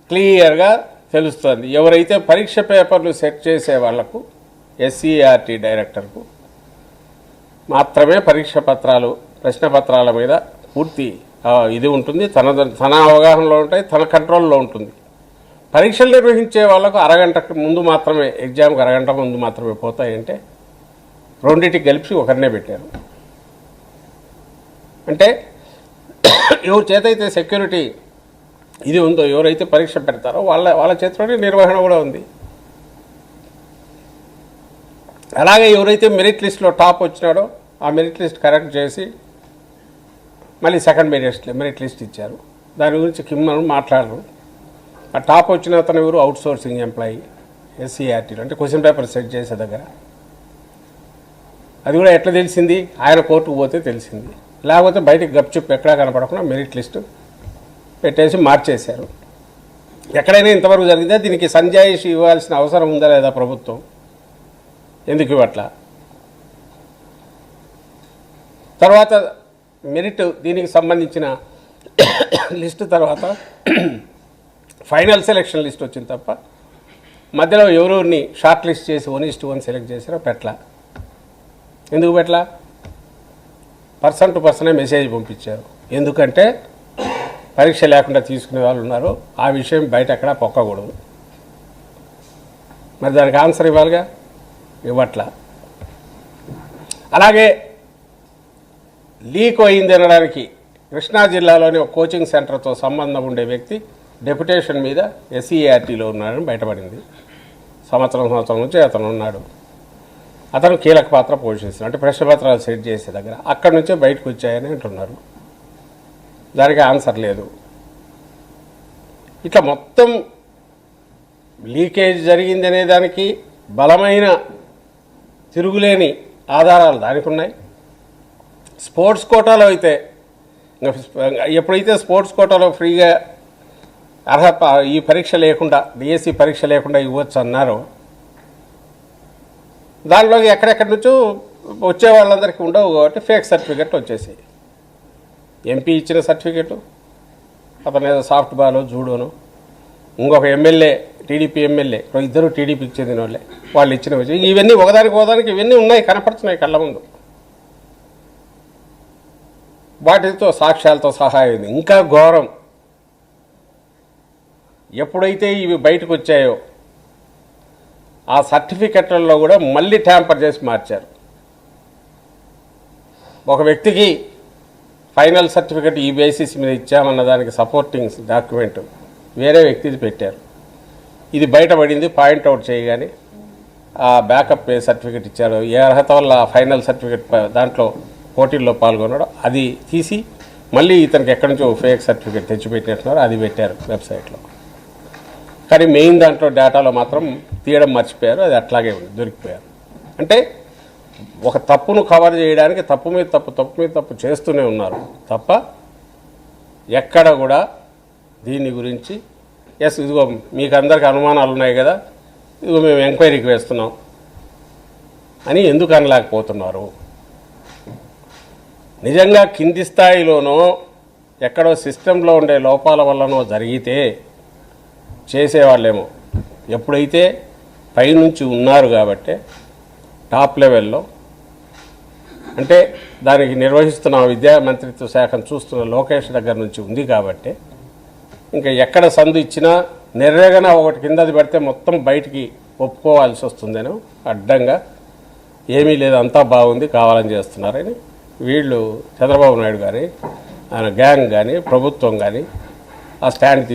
క్లియర్గా తెలుస్తుంది. ఎవరైతే పరీక్ష పేపర్లు సెట్ చేసే వాళ్లకు ఎస్సీఆర్టీ డైరెక్టర్కు మాత్రమే పరీక్ష పత్రాలు ప్రశ్న పత్రాల మీద పూర్తి ఇది ఉంటుంది, తన అవగాహనలో ఉంటాయి, తన కంట్రోల్లో ఉంటుంది. పరీక్షలు నిర్వహించే వాళ్ళకు అరగంట ముందు మాత్రమే, ఎగ్జామ్కి అరగంట ముందు మాత్రమే పోతాయంటే రెండింటికి కలిపి ఒకరినే పెట్టారు. అంటే ఎవరి చేతైతే సెక్యూరిటీ ఇది ఉందో, ఎవరైతే పరీక్ష పెడతారో వాళ్ళ చేతిలోనే నిర్వహణ కూడా ఉంది. అలాగే ఎవరైతే మెరిట్ లిస్ట్లో టాప్ వచ్చినాడో ఆ మెరిట్ లిస్ట్ కరెక్ట్ చేసి మళ్ళీ సెకండ్ మెరిట్ లిస్ట్ ఇచ్చారు. దాని గురించి కిమ్మను మాట్లాడరు. ఆ టాప్ వచ్చిన అతను ఎవరు? అవుట్ సోర్సింగ్ ఎంప్లాయీ ఎస్సీఆర్టీలో, అంటే క్వశ్చన్ పేపర్ సెట్ చేసే దగ్గర. అది కూడా ఎట్లా తెలిసింది? ఆయన కోర్టుకు పోతే తెలిసింది. లేకపోతే బయటకు గప్చుప్ ఎక్కడా కనపడకుండా మెరిట్ లిస్టు పెట్టేసి మార్చేశారు. ఎక్కడైనా ఇంతవరకు జరిగిందా? దీనికి సంజాయిషి ఇవ్వాల్సిన అవసరం ఉందా లేదా ప్రభుత్వం? ఎందుకు ఇవ్వట్లా? తర్వాత మెరిట్ దీనికి సంబంధించిన లిస్టు తర్వాత ఫైనల్ సెలెక్షన్ లిస్ట్ వచ్చింది తప్ప మధ్యలో ఎవరెవరిని షార్ట్ లిస్ట్ చేసి 1:1 సెలెక్ట్ చేశారో పెట్టలా. ఎందుకు పెట్టలా? పర్సన్ టు పర్సనే మెసేజ్ పంపించారు. ఎందుకంటే పరీక్ష లేకుండా తీసుకునే వాళ్ళు ఉన్నారు, ఆ విషయం బయట ఎక్కడా పొక్కకూడదు. మరి దానికి ఆన్సర్ ఇవ్వాలిగా, ఇవ్వట్లా. అలాగే లీక్ అయింది అనడానికి కృష్ణా జిల్లాలోని ఒక కోచింగ్ సెంటర్తో సంబంధం ఉండే వ్యక్తి డెప్యుటేషన్ మీద ఎస్సీఆర్టీలో ఉన్నాడని బయటపడింది. సంవత్సరం నుంచి అతను ఉన్నాడు. అతను కీలక పాత్ర పోషిస్తున్నాడు. అంటే ప్రశ్నపత్రాలు సెట్ చేసే దగ్గర అక్కడి నుంచే బయటకు వచ్చాయని అంటున్నారు. దానికి ఆన్సర్ లేదు. ఇట్లా మొత్తం లీకేజ్ జరిగింది అనే దానికి బలమైన తిరుగులేని ఆధారాలు దానికి ఉన్నాయి. స్పోర్ట్స్ కోటాలో అయితే ఎప్పుడైతే స్పోర్ట్స్ కోటాలో ఫ్రీగా అర్హత ఈ పరీక్ష లేకుండా డిఎస్సి పరీక్ష లేకుండా ఇవ్వచ్చు అన్నారో, దానిలోకి ఎక్కడెక్కడి నుంచో వచ్చే వాళ్ళందరికీ ఉండవు కాబట్టి ఫేక్ సర్టిఫికెట్ వచ్చేసాయి. ఎంపీ ఇచ్చిన సర్టిఫికెటు, అతను ఏదో సాఫ్ట్ బాలో జూడోను, ఇంకొక ఎమ్మెల్యే టీడీపీ ఎమ్మెల్యే, ఇద్దరు టీడీపీకి చెందిన వాళ్ళే, వాళ్ళు ఇచ్చినవి. ఇవన్నీ ఒకదానికి ఇవన్నీ ఉన్నాయి, కనపడుతున్నాయి కళ్ళ ముందు. వాటితో సాక్ష్యాలతో సహా అయింది. ఇంకా ఘోరం, ఎప్పుడైతే ఇవి బయటకు వచ్చాయో ఆ సర్టిఫికెట్లలో కూడా మళ్ళీ ట్యాంపర్ చేసి మార్చారు. ఒక వ్యక్తికి ఫైనల్ సర్టిఫికెట్ ఈ బేసిస్ మీద ఇచ్చామన్న దానికి సపోర్టింగ్ డాక్యుమెంట్ వేరే వ్యక్తిది పెట్టారు. ఇది బయటపడింది. పాయింట్అవుట్ చేయగానే ఆ బ్యాకప్ సర్టిఫికెట్ ఇచ్చారు, ఏ అర్హత వల్ల ఫైనల్ సర్టిఫికెట్ దాంట్లో పోటీల్లో పాల్గొన్నాడో అది తీసి మళ్ళీ ఇతనికి ఎక్కడి నుంచో ఫేక్ సర్టిఫికెట్ తెచ్చిపెట్టినట్టున్నారు, అది పెట్టారు వెబ్సైట్లో. కానీ మెయిన్ దాంట్లో డేటాలో మాత్రం తీయడం మర్చిపోయారు, అది అట్లాగే ఉంది, దొరికిపోయారు. అంటే ఒక తప్పును కవర్ చేయడానికి తప్పు మీద తప్పు చేస్తూనే ఉన్నారు తప్ప ఎక్కడ కూడా దీని గురించి ఇదిగో మీకు అందరికీ అనుమానాలు ఉన్నాయి కదా, ఇదిగో మేము ఎంక్వైరీకి వేస్తున్నాం అని ఎందుకు అనలేకపోతున్నారు? నిజంగా కింది స్థాయిలోనో ఎక్కడో సిస్టంలో ఉండే లోపాల వల్లనో జరిగితే చేసేవాళ్ళేమో. ఎప్పుడైతే పైనుంచి ఉన్నారు కాబట్టి టాప్ లెవెల్లో, అంటే దానికి నిర్వహిస్తున్న విద్యా మంత్రిత్వ శాఖను చూస్తున్న లోకేష్ దగ్గర నుంచి ఉంది కాబట్టి ఇంకా ఎక్కడ సందు ఇచ్చినా నిర్రేగన ఒకటి కిందది పెడితే మొత్తం బయటికి ఒప్పుకోవాల్సి వస్తుందేనో అడ్డంగా. ఏమీ లేదు, అంతా బాగుంది, కావాలని చేస్తున్నారని వీళ్ళు చంద్రబాబు నాయుడు గారి ఆయన గ్యాంగ్ కానీ ప్రభుత్వం కానీ ఆ స్టాండ్